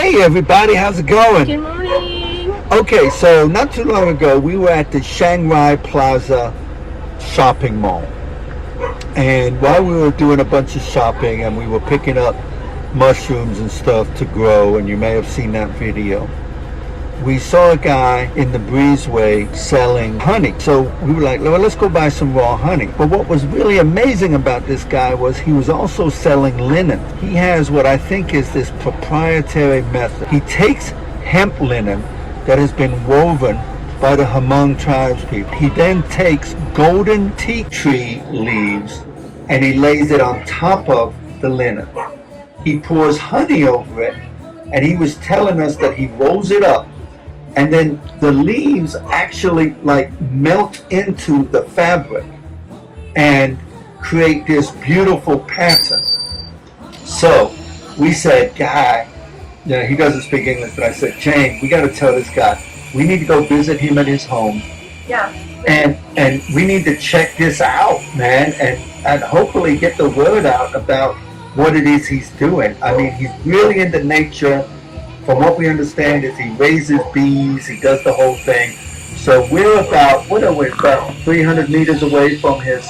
Hey everybody, how's it going? Good morning. Okay, so not too long ago we were at the Shanghai Plaza shopping mall. And while we were doing a bunch of shopping and we were picking up mushrooms and stuff to grow, and you may have seen that video, we saw a guy in the breezeway selling honey. So we were like, well, let's go buy some raw honey. But what was really amazing about this guy was he was also selling linen. He has what I think is this proprietary method. He takes hemp linen that has been woven by the Hmong tribes people. He then takes golden tea tree leaves and he lays it on top of the linen. He pours honey over it, and he was telling us that he rolls it up, and then the leaves actually like melt into the fabric and create this beautiful pattern. So we said, guy, he doesn't speak English, but I said, Jane, we got to tell this guy, we need to go visit him at his home. Yeah. And we need to check this out, man, and hopefully get the word out about what it is he's doing. I mean, he's really into nature. From what we understand is he raises bees, he does the whole thing. So we're about 300 meters away from his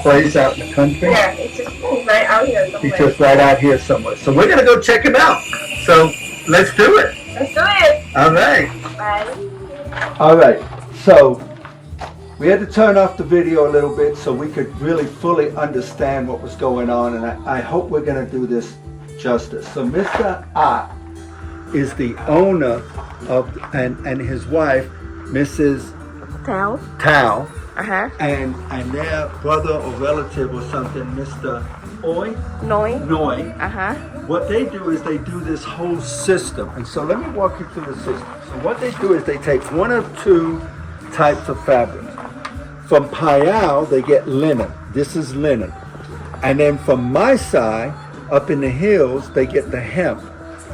place out in the country. Yeah, he's right out here somewhere. He's just right out here somewhere. So we're going to go check him out. So let's do it. Let's do it. All right. Bye. All right. So we had to turn off the video a little bit so we could really fully understand what was going on. And I hope we're going to do this justice. So Mr. Ah is the owner of, and his wife, Mrs. Tao, and their brother or relative or something, Mr. Noi. What they do is they do this whole system. And so let me walk you through the system. So what they do is they take one of two types of fabrics. From Payao, they get linen. This is linen. And then from my side, up in the hills, they get the hemp.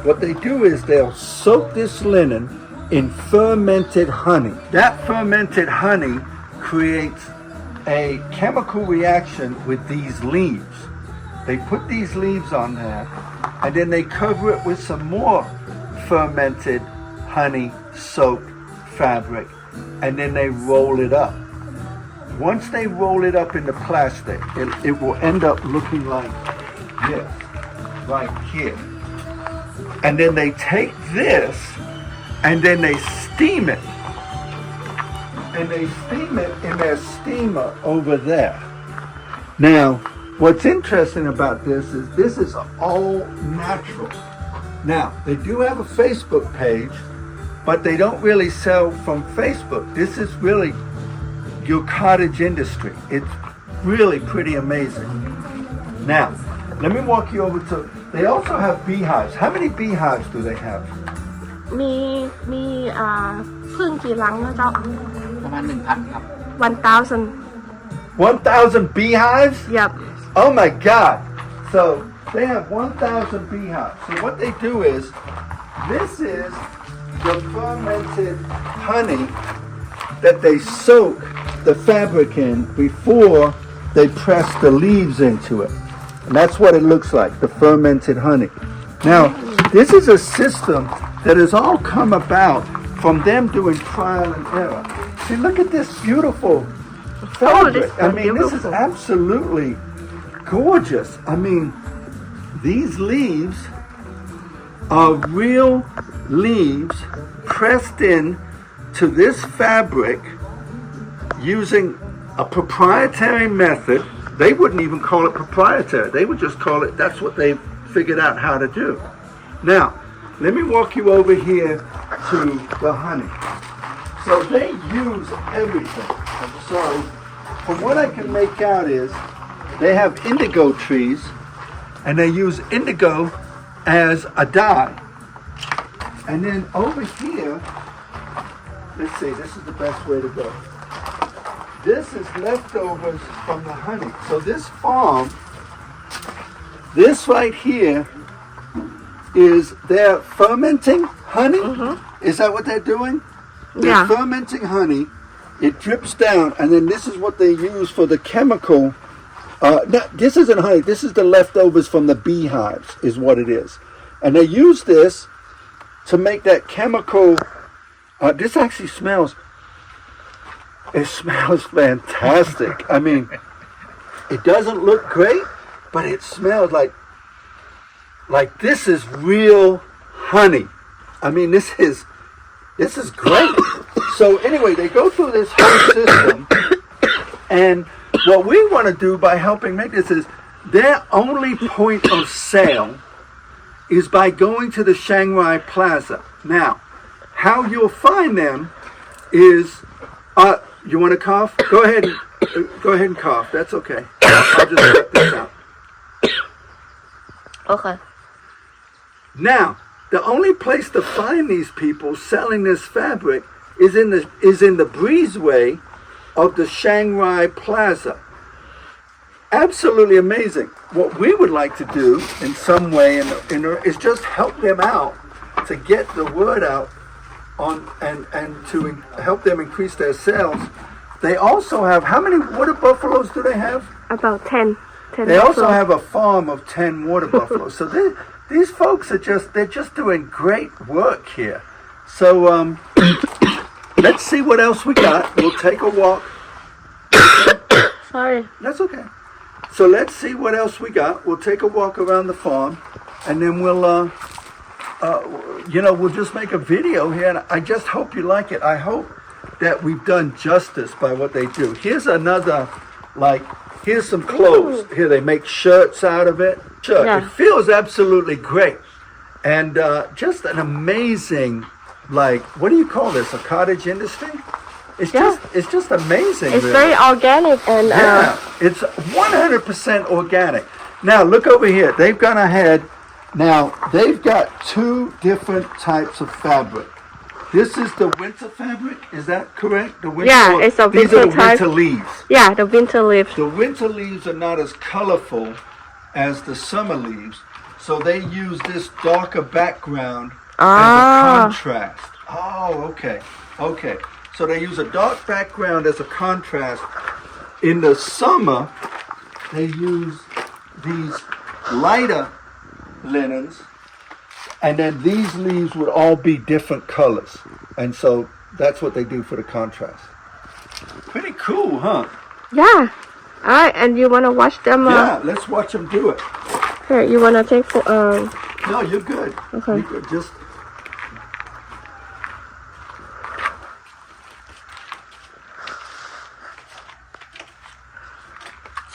What they do is they'll soak this linen in fermented honey. That fermented honey creates a chemical reaction with these leaves. They put these leaves on there, and then they cover it with some more fermented honey soaked fabric, and then they roll it up. Once they roll it up into plastic, it will end up looking like this, right here. And then they take this and then they steam it. And they steam it in their steamer over there. Now, what's interesting about this is all natural. Now, they do have a Facebook page, but they don't really sell from Facebook. This is really your cottage industry. It's really pretty amazing. Now, let me walk you over to, they also have beehives. How many beehives do they have? มีพึ่งกี่รังนะเจ้า ประมาณ 1,000 ครับ 1,000 1,000 beehives? Yep. Oh my God. So they have 1,000 beehives. So what they do is, this is the fermented honey that they soak the fabric in before they press the leaves into it. And that's what it looks like, the fermented honey. Now, this is a system that has all come about from them doing trial and error. See, look at this beautiful fabric. I mean, this is absolutely gorgeous. I mean, these leaves are real leaves pressed in to this fabric using a proprietary method. They wouldn't even call it proprietary. They would just call it, that's what they figured out how to do. Now, let me walk you over here to the honey. So they use everything. So from what I can make out is they have indigo trees, and they use indigo as a dye. And then over here, let's see, this is the best way to go. This is leftovers from the honey. So this farm, this right here, is they're fermenting honey. Is that what they're doing? They're fermenting honey. It drips down, and then this is what they use for the chemical. This isn't honey. This is the leftovers from the beehives, is what it is. And they use this to make that chemical. This actually smells. It smells fantastic. I mean, it doesn't look great, but it smells like this is real honey. I mean, this is great. So anyway, they go through this whole system, and what we want to do by helping make this is their only point of sale is by going to the Shanghai Plaza. Now, how you'll find them is, you want to cough? Go ahead and cough. That's okay. I'll just check this out. Okay. Now, the only place to find these people selling this fabric is in the breezeway of the Shanghai Plaza. Absolutely amazing. What we would like to do in some way is just help them out to get the word out on and to help them increase their sales. They also have, how many water buffaloes do they have? About 10. They also have a farm of 10 water buffaloes. So these folks they're just doing great work here. So let's see what else we got. We'll take a walk. Sorry. That's okay. So let's see what else we got. We'll take a walk around the farm, and then we'll just make a video here. And I just hope you like it. I hope that we've done justice by what they do. Here's another, here's some clothes. Here, they make shirts out of it. Yeah. It feels absolutely great. And just an amazing, what do you call this? A cottage industry? It's just amazing. It's really. very organic and Yeah, it's 100% organic. Now look over here. They've gone ahead. Now they've got two different types of fabric. This is the winter fabric. Is that correct? The winter. Yeah, it's a These winter are the type. winter leaves. Yeah, the winter leaves. The winter leaves are not as colorful as the summer leaves, so they use this darker background as a contrast. Oh, okay. Okay. So they use a dark background as a contrast. In the summer, they use these lighter linens, and then these leaves would all be different colors. And so that's what they do for the contrast. Pretty cool, huh? Yeah. Alright, and you want to watch them? Yeah, let's watch them do it. Here, you want to take No, you're good. Okay. You're good. Just...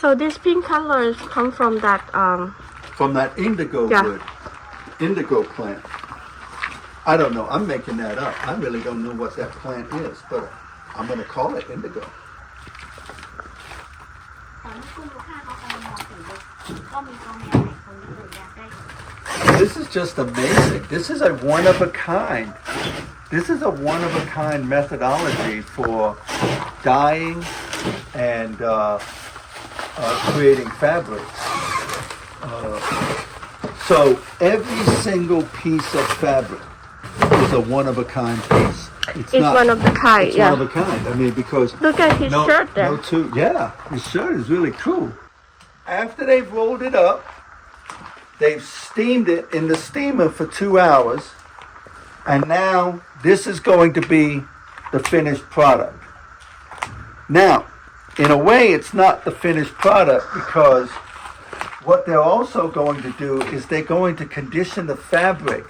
So these pink colors come from that From that indigo wood. Indigo plant. I don't know. I'm making that up. I really don't know what that plant is, but I'm going to call it indigo. This is just amazing. This is a one-of-a-kind. This is a one-of-a-kind methodology for dyeing and creating fabrics. So every single piece of fabric is a one-of-a-kind piece. It's one of the kind, It's yeah. one of a kind. I mean, because Look at his shirt there. his shirt is really cool. After they've rolled it up, they've steamed it in the steamer for 2 hours, and now this is going to be the finished product. Now, in a way, it's not the finished product, because what they're also going to do is they're going to condition the fabric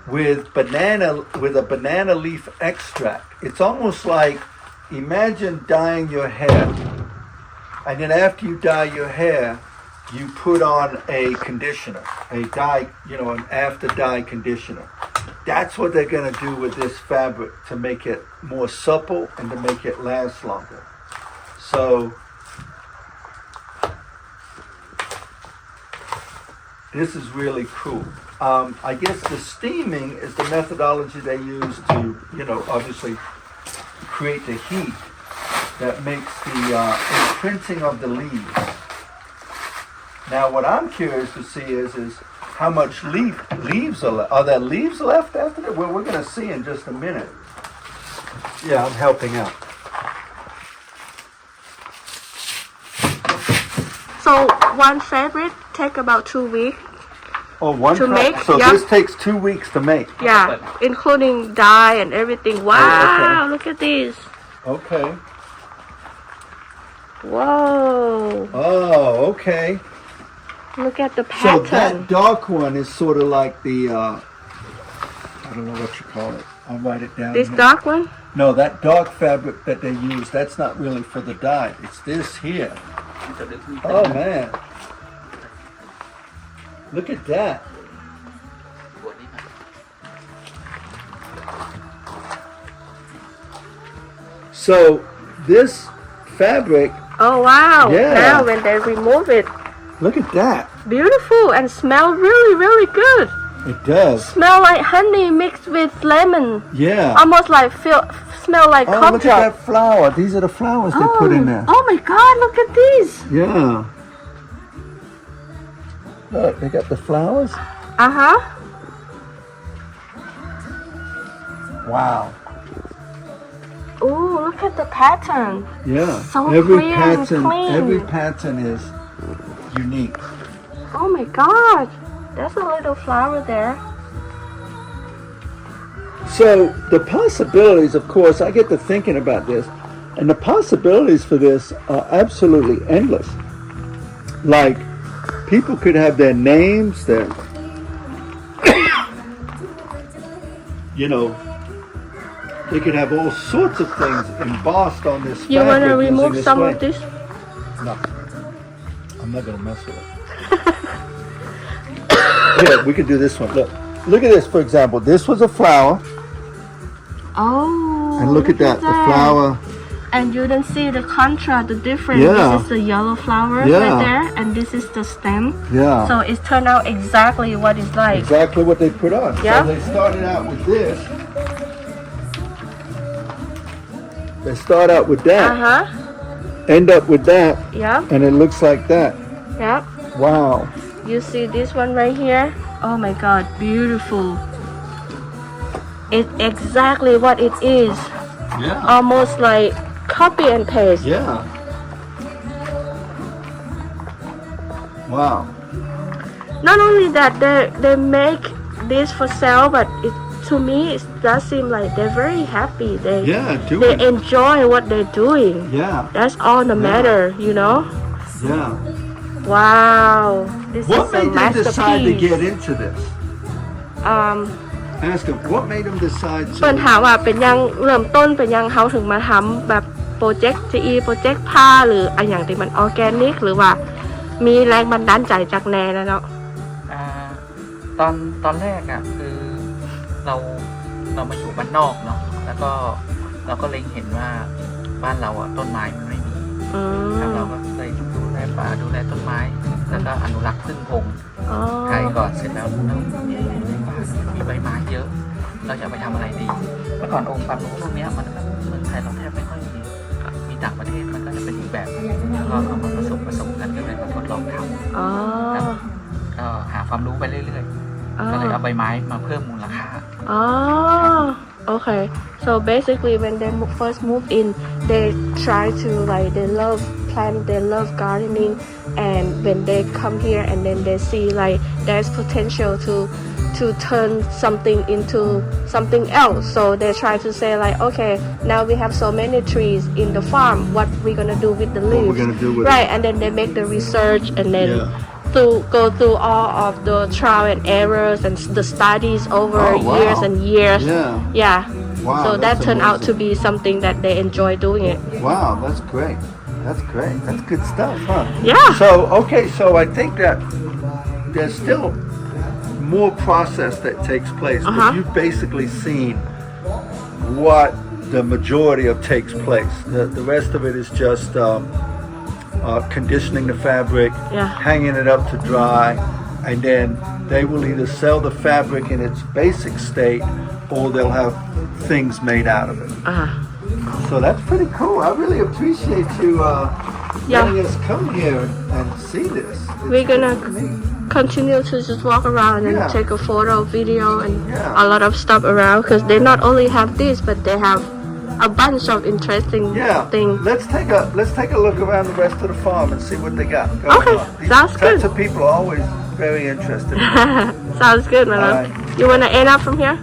with a banana leaf extract. It's almost like, imagine dyeing your hair, and then after you dye your hair, you put on a conditioner, a dye, an after dye conditioner. That's what they're going to do with this fabric to make it more supple and to make it last longer. So this is really cool. I guess the steaming is the methodology they use to, obviously create the heat that makes the imprinting of the leaves. Now, what I'm curious to see is how much leaves are left. Are there leaves left after that? Well, we're going to see in just a minute. Yeah, I'm helping out. So one fabric take about 2 weeks Oh, one To time. make, So yeah. this takes 2 weeks to make. Yeah, including dye and everything. Wow, okay. look at this. Okay. Whoa, Oh, okay. look at the So pattern. that dark one is sort of like the, I don't know what you call it. I'll write it down. This here. dark one? No, that dark fabric that they use, that's not really for the dye. It's this here. Oh, man. Look at that. So this fabric, Oh wow, Yeah. now when they remove it, look at that. beautiful and smell really, really good. It does. Smell like honey mixed with lemon. Yeah. Almost like smell like Oh, cough look at drop. that flower. These are the flowers they put in there. Oh my god, look at this. Yeah. Look, they got the flowers. Uh-huh. Wow. Oh, look at the pattern. Yeah. So every clear and pattern, clean. every pattern is unique. Oh my god. There's a little flower there. So the possibilities, of course, I get to thinking about this, and the possibilities for this are absolutely endless. Like, people could have their names, their, you know, they could have all sorts of things embossed on this You want to fabric remove using some this of way. this? No, I'm not gonna mess with it. Here, we could do this one. Look at this, for example. This was a flower, Oh. and look at that, the flower. And you can see the contrast, the difference. Yeah. This is the yellow flower Yeah. right there, and this is the stem. Yeah. So it turned out exactly what it's like. Exactly what they put on. Yeah. So they started out with this. They start out with that, Uh-huh. end up with that, Yeah. and it looks like that. Yeah. Wow. You see this one right here? Oh my god, beautiful. It's exactly what it is. Yeah. Almost like copy and paste. Yeah. Wow. Not only that, they make this for sale, but to me it does seem like they're very happy. They Do it. enjoy what they're doing. Yeah. That's all the matter, you know. Yeah. Wow, this What is a made them decide to masterpiece. get into this? Ask them. What made them decide เปิ้น to? ถามว่าเป็นยังเริ่มต้นเป็นยังเขาถึงมาทำแบบโปรเจกต์จีโปรเจกต์ผ้าหรืออะไรอย่างที่มันออร์แกนิกหรือว่ามีแรงบันดาลใจจากแนนนะเนาะ อ่าตอนแรกอ่ะคือเรามาอยู่บ้านนอกเนาะแล้วก็เราก็เล็งเห็นว่าบ้านเราอ่ะต้นไม้มันไม่มี อืม แล้วเราก็เลยดูแลป่าดูแลต้นไม้ แล้วก็อนุรักษ์พึ่งพง อ๋อ ไทยก่อนเสร็จแล้วเราในป่ามีใบไม้เยอะ เราจะไปทำอะไรดีเมื่อก่อนองค์ความรู้พวกเนี้ยมันเมืองไทยเราแทบไม่ค่อยมีต่างประเทศมันก็จะเป็นอีกแบบนึงแล้วก็เอามาผสมกันก็เลยมาทดลองทำ อ๋อ ก็หาความรู้ไปเรื่อย อ๋อ ๆ ก็เลยเอาใบไม้มาเพิ่มมูลค่า Oh, okay. So basically, when they first moved in, they try to like they love plant, they love gardening, and when they come here and then they see like there's potential to turn something into something else. So they try to say like, okay, now we have so many trees in the farm. What we gonna do with the leaves? we're gonna do with right, and then they make the research and then. Yeah. To go through all of the trial and errors and the studies over Oh, wow. years and years. Yeah. Yeah. Wow, So that that's turned out to amazing. be something that they enjoy doing it. Wow, that's great. That's great. That's good stuff, huh? Yeah. So, okay, so I think that there's still more process that takes place, Uh-huh. but you've basically seen what the majority of takes place. The rest of it is just conditioning the fabric, Yeah. hanging it up to dry, and then they will either sell the fabric in its basic state or they'll have things made out of it. Uh-huh. So that's pretty cool. I really appreciate you Yeah. letting us come here and see this. We're gonna continue to just walk around and Yeah. take a photo, video, and Yeah. a lot of stuff around because they not only have this, but they have a bunch of interesting Yeah, things. let's take a look around the rest of the farm and see what they got going Okay, on. These sounds types good. of people are always very interested. Sounds good, my love. Alright. You wanna end up from here?